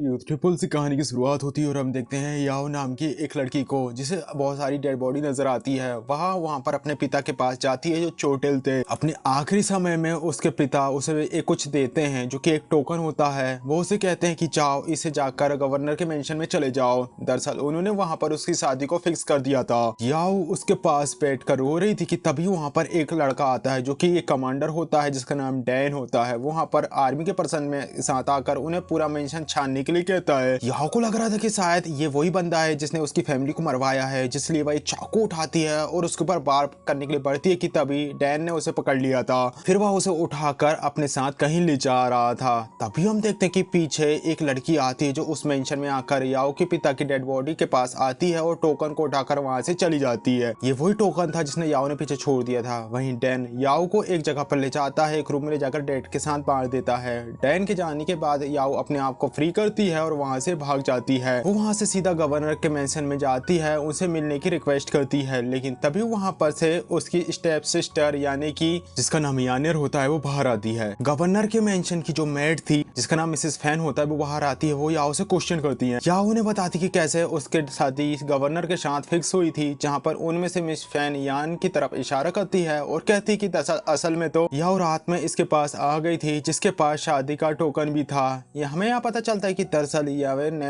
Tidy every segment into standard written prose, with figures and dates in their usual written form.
Triple से कहानी की शुरुआत होती है और हम देखते हैं याओ नाम की एक लड़की को जिसे बहुत सारी डेड बॉडी नजर आती है। वहां पर अपने पिता के पास जाती है जो चोटिल थे। अपने आखिरी समय में उसके पिता उसे एक कुछ देते हैं जो कि एक टोकन होता है। वो उसे कहते हैं कि जाओ इसे जाकर गवर्नर के मेंशन में चले जाओ। दरअसल उन्होंने वहां पर उसकी शादी को फिक्स कर दिया था। याओ उसके पास बैठ कर रो रही थी कि तभी वहां पर एक लड़का आता है जो कि एक कमांडर होता है जिसका नाम डैन होता है। वहां पर आर्मी के पर्सन में साथ आकर उन्हें पूरा मेंशन छानने के लिए कहता है। याओ को लग रहा था कि शायद ये वही बंदा है जिसने उसकी फैमिली को मरवाया है, जिसलिए वह एक चाकू उठाती है और उसके ऊपर वार करने के लिए बढ़ती है कि तभी डैन ने उसे पकड़ लिया था। फिर वह उसे उठाकर अपने साथ कहीं ले जा रहा था। तभी हम देखते हैं कि पीछे एक लड़की आती है जो उस मेंशन में आकर याओ के पिता की डेड बॉडी के पास आती है और टोकन को उठाकर वहां से चली जाती है। ये वही टोकन था जिसने याओ ने पीछे छोड़ दिया था। वहीं डैन याओ को एक जगह पर ले जाता है, एक रूम में ले जाकर डैड के साथ मार देता है। डैन के जाने के बाद याओ अपने आप को फ्री करती है और वहां से भाग जाती है। वो वहां से सीधा गवर्नर के मेंशन में जाती है, उनसे मिलने की रिक्वेस्ट करती है। लेकिन तभी वहां पर से उसकी स्टेप सिस्टर यानी कि जिसका नाम यानेर होता है वो बाहर आती है। गवर्नर के मेंशन की जो मेड थी जिसका नाम मिसेस फैन होता है वो बाहर आती है। वो याओ से क्वेश्चन करती है। याओ उन्हें बताती कि कैसे उसके शादी गवर्नर के साथ फिक्स हुई थी, जहां पर उनमें से मिस फैन यान की तरफ इशारा करती है और कहती कि असल में तो याओ रात में इसके पास आ गई थी जिसके पास शादी का टोकन भी था। ये हमें यहाँ पता चलता है कि दरअसल यावे ने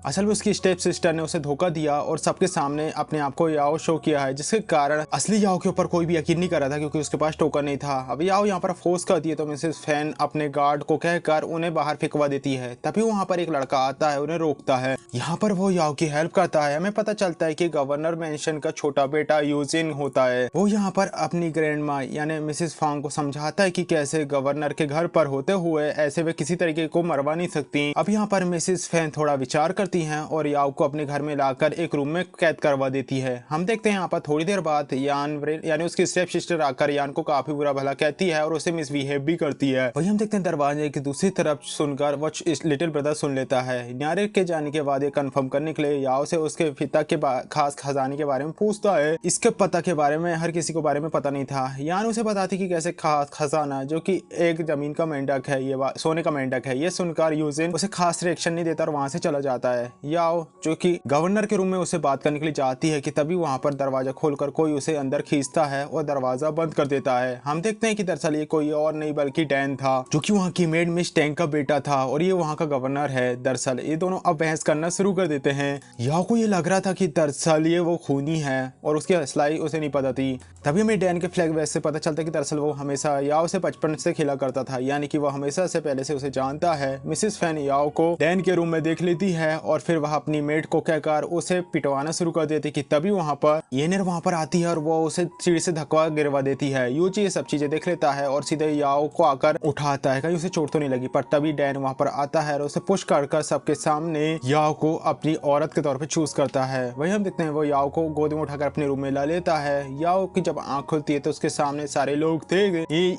असल में उसकी स्टेप सिस्टर ने उसे धोखा दिया और सबके सामने अपने आप को याओ शो किया है, जिसके कारण असली याओ के ऊपर कोई भी यकीन नहीं कर रहा था क्योंकि उसके पास टोकन नहीं था। अब याओ यहाँ पर फोर्स करती है तो मिसेस फैन अपने गार्ड को कहकर उन्हें बाहर फेंकवा देती है। तभी वहां पर एक लड़का आता है, उन्हें रोकता है। यहाँ पर वो याओ की हेल्प करता है। हमें पता चलता है कि गवर्नर मेंशन का छोटा बेटा यूजिन होता है। वो यहाँ पर अपनी ग्रैंड माँ यानी मिसेस फांग को समझाता है कि कैसे गवर्नर के घर पर होते हुए ऐसे वे किसी तरीके को मरवा नहीं सकती। अब यहाँ पर मिसेस फैन थोड़ा विचार करती हैं और याओ को अपने घर में लाकर एक रूम में कैद करवा देती है। हम देखते हैं यहाँ पर थोड़ी देर बाद यान यानी उसकी स्टेप सिस्टर आकर यान को काफी बुरा भला कहती है और उसे मिसबिहेव भी करती है। वही हम देखते हैं दरवाजे की दूसरी तरफ सुनकर वो लिटिल ब्रदर सुन लेता है। न्यारे के जाने के बाद ये कंफर्म करने के लिए याओ से उसके पिता के खास खजाने के बारे में पूछता है। इसके पता के बारे में हर किसी को बारे में पता नहीं था। यान उसे बताती कि कैसे खास खजाना जो कि एक जमीन का मेंढक है, ये सोने का मेंढक है। ये सुनकर यूजिन उसे खास रिएक्शन नहीं देता और वहां से चला जाता है। याओ जो कि गवर्नर के रूम में उसे बात करने के लिए जाती है कि तभी वहां पर दरवाजा खोलकर कोई उसे अंदर खींचता है और दरवाजा बंद कर देता है। हम देखते हैं कि दरअसल ये कोई और नहीं बल्कि डैन था जो कि वहां की मेड मिस टैंग का बेटा था और ये वहां का गवर्नर है। दरअसल ये दोनों अब बहस करना शुरू कर देते हैं। याओ को ये लग रहा था कि दरअसल ये वो खूनी है और उसकी असलाई उसे नहीं पता थी। तभी हमें डैन के फ्लैग वेस्ट से पता चलता है कि दरअसल वो हमेशा याओ से बचपन से खेला करता था, यानी कि वो हमेशा से पहले से उसे जानता है। मिसेस फैन याओ को डैन के रूम में देख लेती है और फिर वह अपनी मेड को कहकर उसे पिटवाना शुरू कर देती कि तभी वहां पर येनेर वहां पर आती है और वो उसे सीढ़ी से धक्का गिरवा देती है। यूजी ये सब चीजें देख लेता है और सीधे याओ को आकर उठाता है, कहीं उसे चोट तो नहीं लगी। पर तभी डैन वहां पर आता है और उसे पुश कर सबके सामने याओ को अपनी औरत के तौर पर चूज करता है। वही हम देखते हैं वो याओ को गोद में उठाकर अपने रूम में ला लेता है। याओ की जब आंख खुलती है तो उसके सामने सारे लोग थे।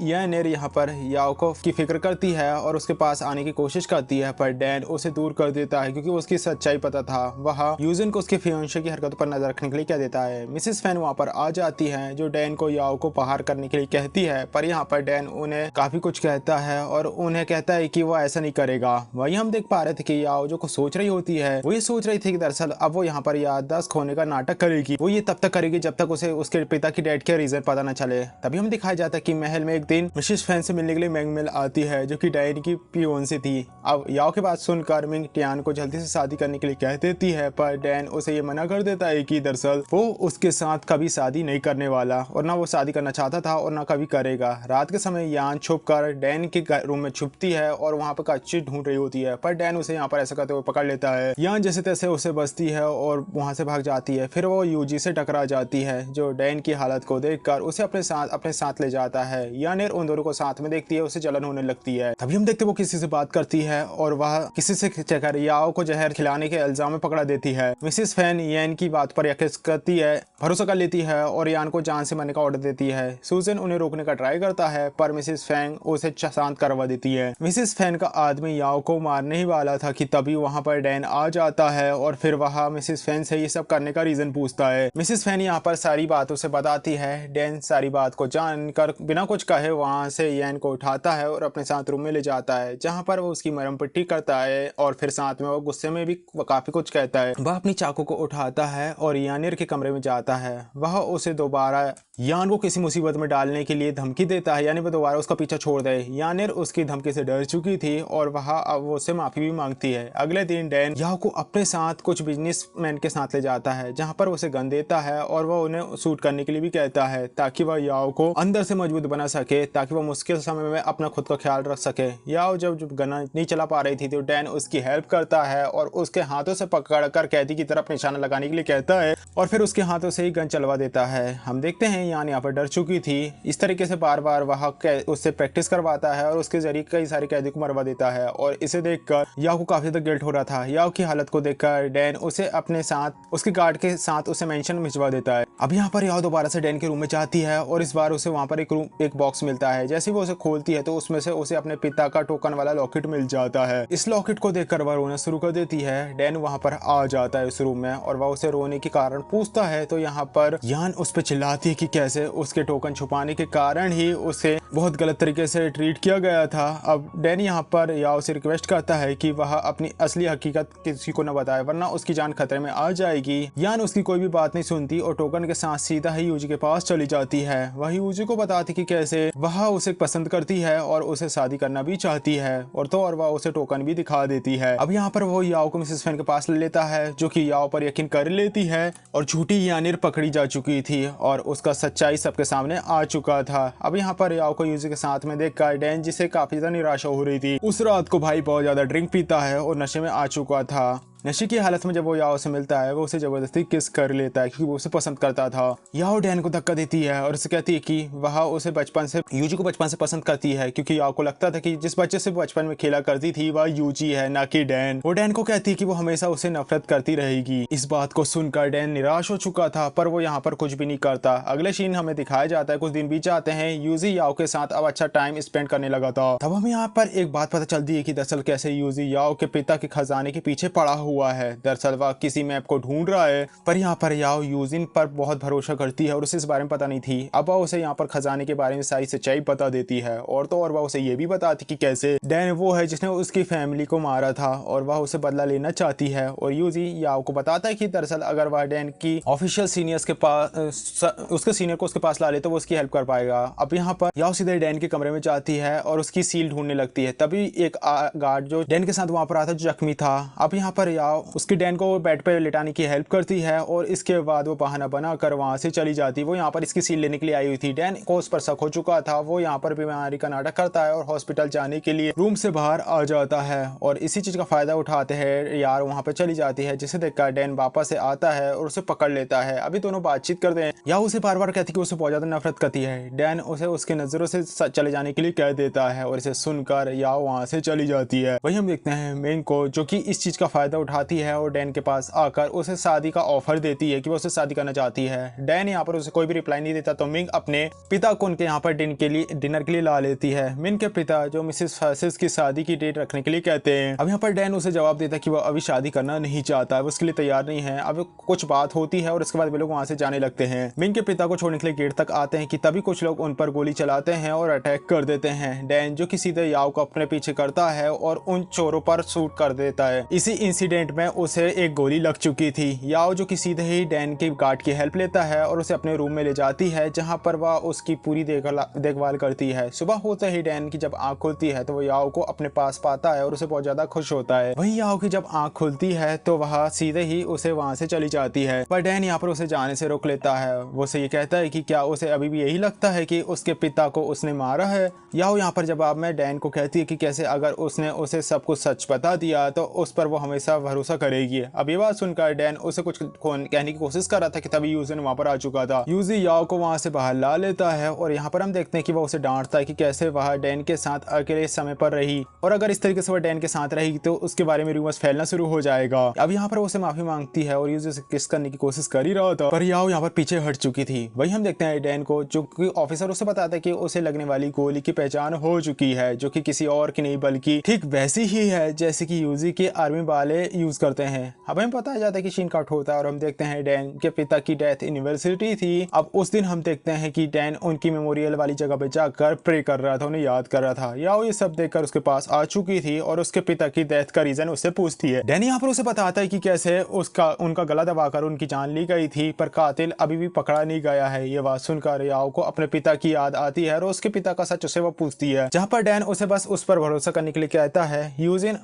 येनेर यहाँ पर याओ को की फिक्र करती है और उसके पास आने की कोशिश करती है, पर डैन उसे दूर कर देता है क्योंकि उसकी सच्चाई पता था। वह यूजिन को उसके फियांसे की हरकतों पर नजर रखने के लिए कह देता है। मिसेस फैन वहां पर आ जाती है जो डैन को याओ को बाहर करने के लिए कहती है, पर यहाँ पर डैन उन्हें काफी कुछ कहता है और उन्हें कहता है कि वो ऐसा नहीं करेगा। वही हम देख पा रहे थे कि याओ जो कुछ सोच रही होती है वो ये सोच रही थी कि दरअसल अब वो यहाँ पर याददाश्त खोने का नाटक करेगी। वो ये तब तक करेगी जब तक उसे उसके पिता की डेथ के रीजन पता न चले। तभी हम दिखाया जाता है कि महल में एक दिन मिसेस फैन से मिलने के लिए मैंगमेल आती है जो कि डैन की पियोंसी थी। अब याओ के बात सुनकर मिंग टियान को जल्दी से शादी करने के लिए कह देती है, पर डैन उसे ये मना कर देता है कि दरअसल वो उसके साथ कभी शादी नहीं करने वाला और ना वो शादी करना चाहता था और ना कभी करेगा। रात के समय यान छुपकर डैन के रूम में छुपती है और वहां पर कच्ची ढूंढ रही होती है, पर डैन उसे यहाँ पर ऐसा करते हुए पकड़ लेता है। यान जैसे तैसे उसे बचती है और वहां से भाग जाती है। फिर वो यूजी से टकरा जाती है जो डैन की हालत को देखकर उसे अपने साथ ले जाता है। यानेर उन दोनों को साथ में देखती है, उसे जलन होने लगती है। तभी हम देखते वो किसी से बात करती है और वह किसी से चकर याओ को जहर खिलाने के इल्जाम में पकड़ा देती है। मिसेस फैन यान की बात पर यकीन करती है, भरोसा कर लेती है और यान को जान से मरने का ऑर्डर देती है। सूजन उन्हें रोकने का ट्राई करता है पर मिसेस फैंग उसे शांत करवा देती है। मिसेस मिसेस फैन का आदमी याओ को मारने ही वाला था कि तभी वहां पर डैन आ जाता है और फिर वहां मिसेस फैन से ये सब करने का रीजन पूछता है। मिसेस फैन यहाँ पर सारी बात उसे बताती है। डैन सारी बात को जानकर बिना कुछ कहे वहां से यान को उठाता है और अपने साथ रूम में ले जाता है, जहां पर वो उसकी मरहम पट्टी करता है और फिर साथ में वो गुस्से में भी काफी कुछ कहता है। वह अपनी चाकू को उठाता है और यानिर के कमरे में जाता है। वह उसे दोबारा यान को किसी मुसीबत में डालने के लिए धमकी देता है, यानी वो दोबारा उसका पीछा छोड़ दे। यानिर उसकी धमकी से डर चुकी थी और वह अब उससे माफी भी मांगती है। अगले दिन डैन याओ को अपने साथ कुछ बिजनेसमैन के साथ ले जाता है, जहां पर उसे गन देता है और वह उन्हें शूट करने के लिए भी कहता है ताकि वह याओ को अंदर से मजबूत बना सके, ताकि वह मुश्किल समय में अपना खुद का ख्याल रख सके। याओ जब गन नहीं चला पा रही थी तो डैन उसकी हेल्प करता है और उसके हाथों से पकड़कर कैदी की तरफ निशाना लगाने के लिए कहता है और फिर उसके हाथों से ही गन चलवा देता है। हम देखते हैं यान यहाँ पर डर चुकी थी। इस तरीके से बार बार वह उससे प्रैक्टिस करवाता है और उसके जरिए कई सारे कैदी को मरवा देता है और इसे देखकर याओ को काफी ज्यादा गिल्ट हो रहा था। याओ की हालत को देखकर डैन उसे अपने साथ उसके गार्ड के साथ उसे मेंशन भिजवा देता है। अब यहाँ पर याओ दोबारा से डैन के रूम में जाती है और इस बार उसे वहां पर एक बॉक्स मिलता है। जैसे वो उसे खोलती है तो उसमें से उसे अपने पिता का टोकन वाला लॉकेट मिल जाता है। इस लॉकेट को देखकर वह रोना शुरू कर देती है। डैन वहां पर आ जाता है उस रूम में और वह उसे रोने के कारण पूछता है तो यहाँ पर यान उस पर चिल्लाती है कि कैसे उसके टोकन छुपाने के कारण ही उसे बहुत गलत तरीके से ट्रीट किया गया था। अब डैन यहाँ पर याओ से रिक्वेस्ट करता है कि वह अपनी असली हकीकत किसी को न बताए वरना उसकी जान खतरे में आ जाएगी। यान उसकी कोई भी बात नहीं सुनती और टोकन के साथ सीधा ही यूजी के पास चली जाती है। वह यूजी को बताती कि कैसे वह उसे पसंद करती है और उसे शादी करना भी चाहती है और वह उसे टोकन भी दिखा देती है। अब यहाँ पर वो याओ को मिसेस फैन के पास ले लेता है, जो कि याओ पर यकीन कर लेती है और झूठी यानिर पकड़ी जा चुकी थी और उसका सच्चाई सबके सामने आ चुका था। अब यहाँ पर याओ को यूजी के साथ में देखकर डैन, जिसे काफी ज्यादा निराशा हो रही थी, उस रात को भाई बहुत ज्यादा ड्रिंक पीता है और नशे में आ चुका था। नशे की हालत में जब वो याओ से मिलता है वो उसे जबरदस्ती किस कर लेता है क्योंकि वो उसे पसंद करता था। याओ डैन को धक्का देती है और उसे कहती है कि वह उसे बचपन से यूजी को बचपन से पसंद करती है, क्योंकि याओ को लगता था कि जिस बच्चे से बचपन में खेला करती थी वह यूजी है ना कि डैन। वो डैन को कहती है कि वो हमेशा उसे नफरत करती रहेगी। इस बात को सुनकर डैन निराश हो चुका था, पर वो यहाँ पर कुछ भी नहीं करता। अगले सीन हमें दिखाया जाता है कुछ दिन बीत जाते हैं, यूजी याओ के साथ अब अच्छा टाइम स्पेंड करने लगा था। तब हमें यहाँ पर एक बात पता चलती है कि दरअसल कैसे यूजी याओ के पिता के खजाने के पीछे पड़ा हुआ है। दरअसल वह किसी मैप को ढूंढ रहा है, पर यहाँ पर याओ यूजिन पर बहुत भरोसा करती है और उसे इस बारे में पता नहीं थी। अब वह उसे यहाँ पर खजाने के बारे में सारी सच्चाई बता देती है और वह उसे ये भी बताती कि कैसे डैन वो है जिसने उसकी फैमिली को मारा था और वह उसे बदला लेना चाहती है। और यूजी याओ को बताता है कि दरअसल अगर वह डैन की ऑफिशियल सीनियर्स के पास उसके सीनियर को उसके पास ला ले तो वो उसकी हेल्प कर पाएगा। अब यहाँ पर याओ सीधे डैन के कमरे में जाती है और उसकी सील ढूंढने लगती है। तभी एक गार्ड जो डैन के साथ वहां पर आता जो जख्मी था, अब यहाँ पर याओ उसकी डैन को बेड पे लिटाने की हेल्प करती है और इसके बाद वो बहाना बनाकर वहां से चली जाती। वो यहाँ पर इसकी सील लेने के लिए आई हुई थी। डैन को उस पर शक हो चुका था। वो यहाँ पर बीमारी का नाटक करता है और हॉस्पिटल जाने के लिए रूम से बाहर आ जाता है और इसी चीज का फायदा उठाते हैं यार वहां पर चली जाती है, जिसे देखकर डैन वापस से आता है और उसे पकड़ लेता है। अभी दोनों बातचीत करते हैं। या उसे बार बार कहती कि उसे बहुत ज्यादा नफरत करती है। डैन उसे उसके नजरों से चले जाने के लिए कह देता है और इसे सुनकर या वहां से चली जाती है। वही हम देखते हैं मेन को, जो कि इस चीज का फायदा उठाती है और डैन के पास आकर उसे शादी का ऑफर देती है कि वो उसे शादी करना चाहती है। डैन यहाँ पर उसे कोई भी रिप्लाई नहीं देता तो मिंग अपने पिता को उनके यहाँ पर डिनर के लिए ला लेती है। मिंग के पिता जो मिसेस फासिस की शादी की डेट रखने के लिए कहते हैं। अब यहाँ पर डैन उसे जवाब देता है कि वो अभी शादी करना नहीं चाहता, वो उसके लिए तैयार नहीं है। अब कुछ बात होती है और उसके बाद वे लोग वहां से जाने लगते हैं। मिंग के पिता को छोड़ने के लिए गेट तक आते हैं कि तभी कुछ लोग उन पर गोली चलाते हैं और अटैक कर देते हैं। डैन जो कि सीधे याओ को अपने पीछे करता है और उन चोरों पर शूट कर देता है। इसी इंसिडेंट में उसे एक गोली लग चुकी थी। याओ जो कि सीधे ही डैन के गार्ड की हेल्प लेता है और उसे अपने रूम में ले जाती है, जहां पर वह उसकी पूरी देखभाल करती है। सुबह होते ही डैन की जब आंख खुलती है तो वो याओ को अपने पास पाता है और उसे बहुत ज्यादा खुश होता है। वहीं याओ की जब आंख खुलती है तो वह सीधे ही उसे वहां से चली जाती है, पर डैन यहाँ पर उसे जाने से रोक लेता है। वो उसे ये कहता है कि क्या उसे अभी भी यही लगता है कि उसके पिता को उसने मारा है। याओ यहाँ पर जवाब में डैन को कहती है कि कैसे अगर उसने उसे सब कुछ सच बता दिया तो उस पर वो हमेशा भरोसा करेगी। अब ये बात सुनकर डैन उसे कुछ कहने की कोशिश कर रहा था कि तभी यूजिन वहाँ पर आ चुका था। यूजी याओ को वहाँ से बाहर ला लेता है और यहाँ पर हम देखते हैं कि वो उसे डांटता है कि कैसे वह डैन के साथ अकेले समय पर रही, और अगर इस तरीके से वह डैन के साथ रहेगी तो उसके बारे में रूमर्स फैलना शुरू हो जाएगा। अब यहाँ पर उसे माफी मांगती है और यूजी से किस करने की कोशिश कर ही रहा था, पर याओ यहाँ पर पीछे हट चुकी थी। वही हम देखते हैं डैन को, जो कि ऑफिसर उसे बताता है कि उसे लगने वाली गोली की पहचान हो चुकी है, जो कि किसी और की नहीं बल्कि ठीक वैसी ही है जैसे कि यूजी के आर्मी वाले यूज करते हैं। अब हमें पता जाता है कि शीन कट होता है और हम देखते हैं डैन के पिता की डेथ यूनिवर्सिटी थी। अब उस दिन हम देखते हैं कि डैन उनकी मेमोरियल वाली जगह पे जाकर प्रे कर रहा था, उन्हें याद कर रहा था। याओ ये सब देखकर उसके पास आ चुकी थी और उसके पिता की डेथ का रीजन उससे पूछती है। डैन यहाँ पर उसे बताता है कि कैसे उनका गला दबाकर उनकी जान ली गई थी, पर कातिल अभी भी पकड़ा नहीं गया है। ये बात सुनकर याओ को अपने पिता की याद आती है और उसके पिता का सच उसे वो पूछती है, जहाँ पर डैन उसे बस उस पर भरोसा करने के लिए कहता है। यूजिन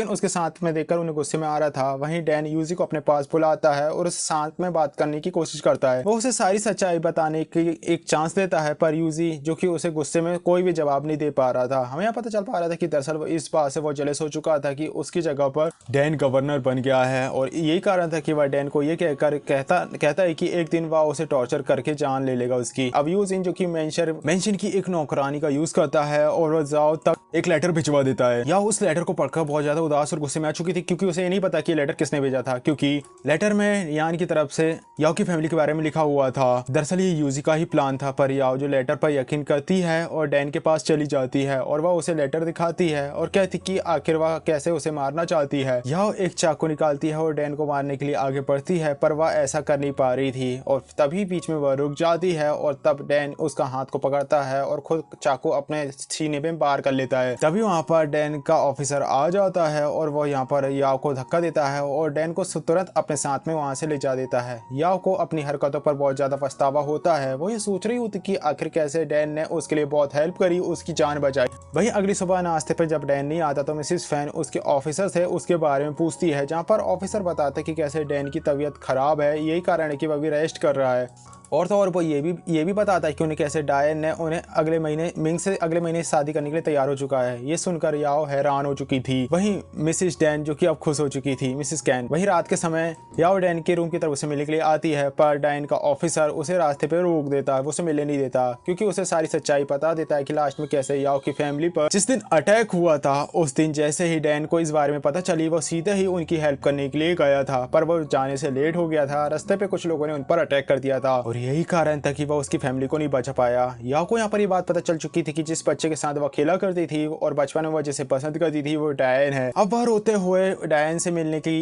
उसके साथ में देखकर उन्हें गुस्से में आ रहा था। वहीं डैन यूजी को अपने पास बुलाता है और उससे साथ में बात करने की कोशिश करता है। वो उसे सारी सच्चाई बताने की एक चांस देता है, पर यूजी जो कि उसे गुस्से में कोई भी जवाब नहीं दे पा रहा था। हमें यहाँ पता चल पा रहा था कि दरअसल वो इस बात से वो जेलस हो चुका था कि उसकी जगह पर डैन गवर्नर बन गया है, और यही कारण था कि वह डैन को ये कहकर कहता है कि एक दिन वह उसे टॉर्चर करके जान ले लेगा उसकी। अब यूजिन जो कि मेंशन की एक नौकरानी का यूज करता है और वह जाओ तक एक लेटर भिजवा देता है। या उस लेटर को पढ़कर बहुत ज्यादा उदास और गुस्से में आ चुकी थी, क्योंकि उसे ये नहीं पता कि लेटर किसने भेजा था, क्योंकि लेटर में यान की तरफ से याओ की फैमिली के बारे में लिखा हुआ था। दरअसल ये यूजी का ही प्लान था, पर याओ जो लेटर पर यकीन करती है और डैन के पास चली जाती है और वह उसे लेटर दिखाती है और कहती कि आखिर वह कैसे उसे मारना चाहती है। याओ एक चाकू निकालती है और डैन को मारने के लिए आगे बढ़ती है, पर वह ऐसा कर नहीं पा रही थी और तभी बीच में वह रुक जाती है और तब डैन उसका हाथ को पकड़ता है और खुद चाकू अपने सीने में बार कर लेता है। तभी वहां पर डैन का ऑफिसर आ जाता है और वो यहाँ पर याओ को धक्का देता है और डैन को तुरंत अपने साथ में वहां से ले जा देता है। याओ को अपनी हरकतों पर बहुत ज्यादा पछतावा होता है। वो ये सोच रही होती कि आखिर कैसे डैन ने उसके लिए बहुत हेल्प करी, उसकी जान बचाई। वही अगली सुबह नाश्ते पर जब डैन नहीं आता तो मिसिस फैन उसके ऑफिसर से उसके बारे में पूछती है, जहाँ पर ऑफिसर बताते हैं कि कैसे डैन की तबीयत खराब है, यही कारण है कि वह भी रेस्ट कर रहा है। और तो और वो ये भी बताता है कि उन्हें कैसे डायन ने उन्हें मिंग से अगले महीने शादी करने के लिए तैयार हो चुका है। ये सुनकर याओ हैरान हो चुकी थी। वहीं मिसिस डैन जो कि अब खुश हो चुकी थी, मिसिस कैन। वहीं रात के समय याओ डैन के रूम की तरफ उसे मिलने के लिए आती है, पर डैन का ऑफिसर उसे रास्ते पे रोक देता है, वो उसे मिलने नहीं देता, क्योंकि उसे सारी सच्चाई बता देता है कि लास्ट में कैसे याओ की फैमिली पर जिस दिन अटैक हुआ था, उस दिन जैसे ही डैन को इस बारे में पता चली, वो सीधे ही उनकी हेल्प करने के लिए गया था, पर वो जाने से लेट हो गया था। रास्ते पे कुछ लोगों ने उन पर अटैक कर दिया था और यही कारण था कि वह उसकी फैमिली को नहीं बचा पाया। याओ को यहाँ पर ये बात पता चल चुकी थी कि जिस बच्चे के साथ वह खेला करती थी और बचपन में वह जिसे पसंद करती थी वो डायन है। अब वह रोते हुए डायन से मिलने की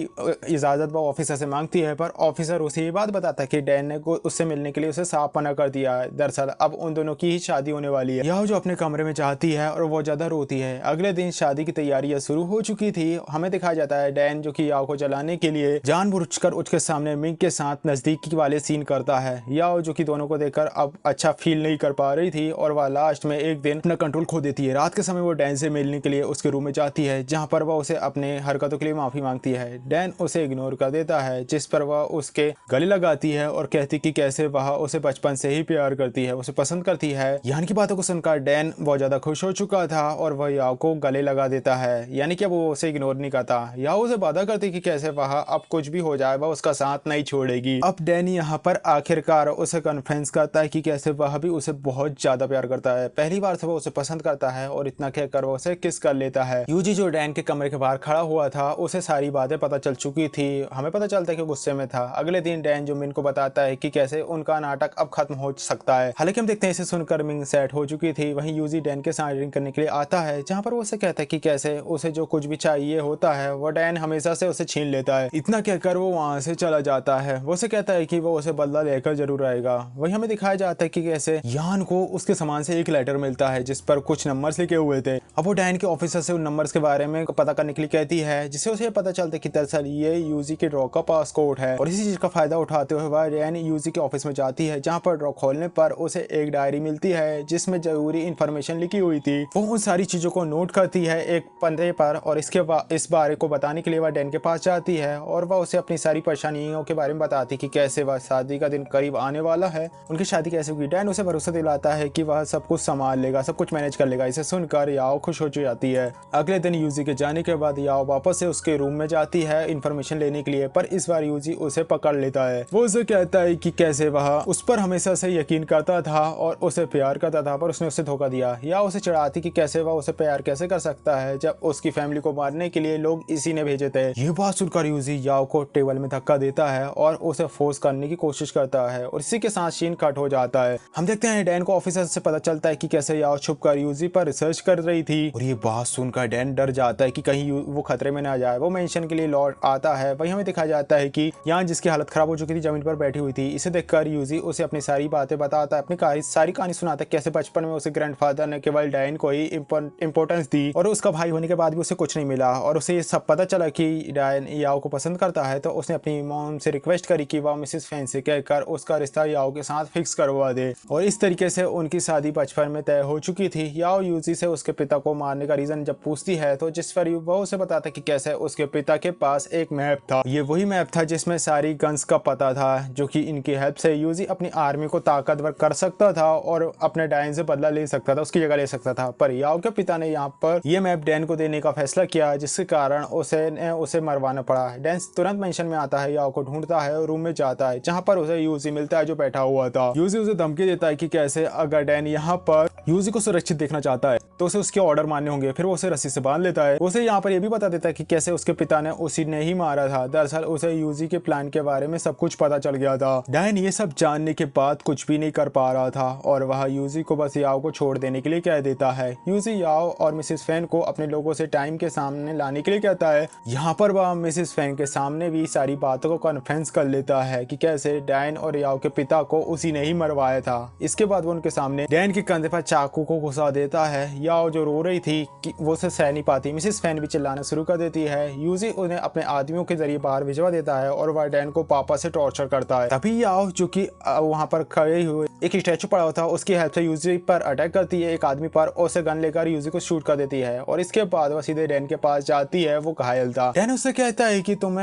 इजाजत वह ऑफिसर से मांगती है, पर ऑफिसर उसे ये बात बताता है कि डैन ने उससे मिलने के लिए उसे साफ मना कर दिया है। दरअसल अब उन दोनों की ही शादी होने वाली है। याओ जो अपने कमरे में जाती है और वो ज्यादा रोती है। अगले दिन शादी की तैयारियां शुरू हो चुकी थी। हमें दिखाया जाता है डैन जो कि याओ को जलाने के लिए जानबूझकर उसके सामने मिंग के साथ नजदीकी वाले सीन करता है। याओ जो कि दोनों को देखकर अब अच्छा फील नहीं कर पा रही थी और वह लास्ट में एक दिन अपना कंट्रोल खो देती है। रात के समय वो डैन से मिलने के लिए उसके रूम में जाती है, जहां पर वह उसे अपने हरकतों के लिए माफी मांगती है। डैन उसे इग्नोर कर देता है, जिस पर वह उसके गले लगाती है और कहती कि कैसे वह उसे बचपन से ही प्यार करती है, उसे पसंद करती है। यान की बातों को सुनकर डैन बहुत ज्यादा खुश हो चुका था और वह याओ को गले लगा देता है, यानी कि वो उसे इग्नोर नहीं करता। याओ उसे वादा करती कि कैसे वह अब कुछ भी हो जाए वह उसका साथ नहीं छोड़ेगी। अब डैन यहाँ पर आखिरकार उसे कन्फ्रेंस करता है कि कैसे वह भी उसे बहुत ज्यादा प्यार करता है। पहली बार से वो उसे पसंद करता है और इतना कहकर वो उसे किस कर लेता है। यूजी जो डैन के कमरे के बाहर खड़ा हुआ था, उसे सारी बातें पता चल चुकी थी। हमें पता चलता है कि गुस्से में था। अगले दिन डैन जो मिन को बताता है कि कैसे उनका नाटक अब खत्म हो सकता है। हालांकि हम देखते हैं इसे सुनकर मिंग सेट हो चुकी थी। वहीं यूजी डैन के साथ ड्रिंक करने के लिए आता है, जहाँ पर वो उसे कहता है कि कैसे उसे जो कुछ भी चाहिए होता है वो डैन हमेशा से उसे छीन लेता है। इतना कहकर वो वहां से चला जाता है। वो उसे कहता है कि वो उसे बदला लेकर जरूर आएगा। वही हमें दिखाया जाता है कि कैसे यान को उसके सामान से एक लेटर मिलता है जिस पर कुछ नंबर्स लिखे हुए थे। अब वो डैन के ऑफिसर से उन नंबर्स के बारे में पता करने के लिए कहती है, जिससे उसे पता चलता है कि दरअसल ये यूजी के ड्रॉ का पासकोड है। और इसी चीज का फायदा उठाते हुए वह डैन यूजी के ऑफिस में जाती है, जहाँ पर ड्रॉ खोलने पर उसे एक डायरी मिलती है जिसमें जरूरी इंफॉर्मेशन लिखी हुई थी। वो उन सारी चीजों को नोट करती है एक पन्ने पर और इस बारे को बताने के लिए वह डैन के पास जाती है और वह उसे अपनी सारी परेशानियों के बारे में बताती कि कैसे वह शादी का दिन करीब आने वाला है, उनकी शादी कैसे होगी। डैन उसे भरोसा दिलाता है कि वह सब कुछ संभाल लेगा, सब कुछ मैनेज कर लेगा। इसे सुनकर याओ खुश हो जाती है। अगले दिन यूजी के जाने के बाद याओ वापस से उसके रूम में जाती है इन्फॉर्मेशन लेने के लिए, पर इस बार यूजी उसे पकड़ लेता है। वो उसे कहता है कि कैसे वह उस पर हमेशा से यकीन करता था और उसे प्यार करता था, पर उसने उसे धोखा दिया। या उसे चिढ़ाती कि कैसे वह उसे प्यार कैसे कर सकता है जब उसकी फैमिली को मारने के लिए लोग इसी ने भेजे थे। ये बात सुनकर यूजी याओ को टेबल में धक्का देता है और उसे फोर्स करने की कोशिश करता है और इसी के साथ सीन कट हो जाता है। हम देखते हैं डैन को ऑफिसर से पता चलता है कि कैसे याओ छुपकर यूजी पर रिसर्च कर रही थी और ये बात सुनकर डैन डर जाता है कि कहीं वो खतरे में ना जाए। वो मेंशन के लिए लौट आता है। वहीं हमें दिखाया जाता है कि यहाँ जिसकी हालत खराब हो चुकी थी जमीन पर बैठी हुई थी। इसे देखकर यूजी उसे अपनी सारी बातें बताता है, अपनी सारी कहानी सुनाता है, कैसे बचपन में उसे ग्रैंडफादर ने केवल डैन को ही इंपॉर्टेंस दी और उसका भाई होने के बाद भी उसे कुछ नहीं मिला। और उसे ये सब पता चला कि डैन याओ को पसंद करता है, तो उसने अपनी मॉम से रिक्वेस्ट करी कि वह मिसेस फैन से कहकर उसका रिश्ता याओ के साथ फिक्स करवा दे और इस तरीके से उनकी शादी बचपन में तय हो चुकी थी। याओ यूजी से उसके पिता को मारने का रीजन जब पूछती है तो जिस पर वह उसे बताता है कि कैसे उसके पिता के पास एक मैप था। ये वही मैप था जिसमें सारी गन्स का पता था, जो कि इनकी हेल्प से यूजी अपनी आर्मी को ताकतवर कर सकता था और अपने डैन से बदला ले सकता था, उसकी जगह ले सकता था। पर याओ के पिता ने यहाँ पर यह मैप डैन को देने का फैसला किया, जिसके कारण उसे मरवाना पड़ा। डैन तुरंत मेंशन में आता है, याओ को ढूंढता है और रूम में जाता है जहाँ पर उसे यूजी मिलता है जो बैठा हुआ था। यूजी उसे धमकी देता है कि कैसे अगर डैन यहाँ पर यूजी को सुरक्षित देखना चाहता है तो उसे उसके ऑर्डर मानने होंगे। फिर वो उसे रस्सी से बांध लेता है। उसे यहाँ पर यह भी बता देता है कि कैसे उसके पिता ने उसी ने ही मारा था। दरअसल उसे यूजी के प्लान के बारे में सब कुछ पता चल गया था। डैन ये सब जानने के बाद कुछ भी नहीं कर पा रहा था और वह यूजी को बस याओ को छोड़ देने के लिए कह देता है। यूजी याओ और मिसेस फैन को अपने लोगों से टाइम के सामने लाने के लिए कहता है। यहाँ पर वह मिसेस फैन के सामने भी सारी बातों को कन्फ्रेंस कर लेता है कि कैसे डैन और याओ के पिता को उसी ने ही मरवाया था। इसके बाद वो उनके सामने डैन के कंधे पर चाकू को घुसा देता है। याओ जो रो रही थी कि वो उसे सह नहीं पाती, मिसेस फैन भी चिल्लाना शुरू कर देती है। यूजी उन्हें अपने आदमियों के जरिए बाहर भिजवा देता है और वह डैन को पापा से टॉर्चर करता है। तभी याओ जो कि वहां पर खड़े हुए एक स्टैचू पड़ा हुआ था उसकी हेल्प से यूजी पर अटैक करती है एक आदमी पर और उसे गन लेकर यूजी को शूट कर देती है और इसके बाद वह सीधे डैन के पास जाती है। वो घायल था। डैन उससे कहता है कि तुम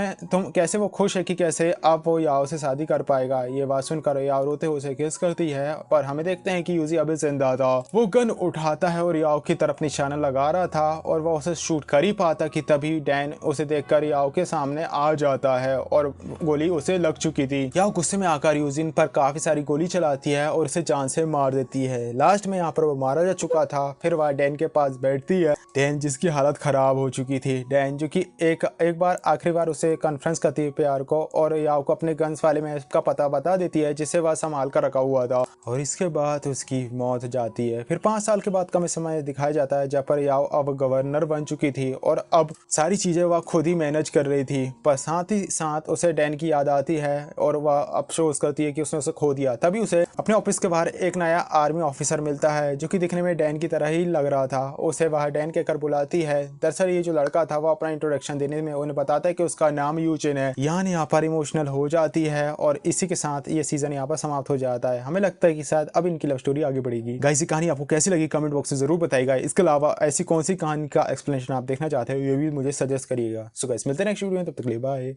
कैसे, वो खुश है कि कैसे अब वो याओ से शादी कर पाएगा। ये बात सुनकर याओ रोते हुए उसे किस करती है, पर हमें देखते हैं कि यूजी अभी जिंदा था। वो गन उठाता है और याओ की तरफ निशाना लगा रहा था और वह उसे शूट कर ही पाता कि तभी डैन उसे देखकर याओ के सामने आ जाता है और गोली उसे लग चुकी थी। याओ गुस्से में आकर यूजिन पर काफी सारी गोली चलाती है और उसे जान से मार देती है। लास्ट में यहाँ पर वो मारा जा चुका था। फिर वह डैन के पास बैठती है, डैन जिसकी हालत खराब हो चुकी थी। डैन जो कि एक बार आखिरी बार उसे कॉन्फ्रेंस करती है प्यार को और याओ को अपने गन्स वाले में का पता बता देती है जिसे वह संभाल कर रखा हुआ था और इसके बाद उसकी मौत जाती है। फिर 5 साल के बाद का समय दिखाया जाता है जहाँ पर याओ अब गवर्नर बन चुकी थी और अब सारी चीजें वह खुद ही मैनेज कर रही थी। पर साथ ही साथ उसे डैन की याद आती है और वह अफसोस करती है कि उसने उसे खो दिया। तभी उसे अपने ऑफिस के बाहर एक नया आर्मी ऑफिसर मिलता है जो कि दिखने में डैन की तरह ही लग रहा था। उसे वह डैन कहकर बुलाती है। दरअसल ये जो लड़का था वो अपना इंट्रोडक्शन देने में उन्हें बताता है कि उसका नाम यूचिन है। यान यहाँ पर इमोशनल हो जाती है और इसी के साथ ये सीजन यहाँ पर समाप्त हो जाता है। हमें लगता है कि शायद अब इनकी लव स्टोरी आगे बढ़ेगी। गाइस, ये कहानी आपको कैसी लगी कमेंट बॉक्स में जरूर बताइएगा। इसके अलावा ऐसी कौन सी कहानी का एक्सप्लेनेशन आप देखना चाहते हो ये भी मुझे सजेस्ट करिएगा। सो गाइस, मिलते हैं नेक्स्ट वीडियो में, तब तक के लिए बाय।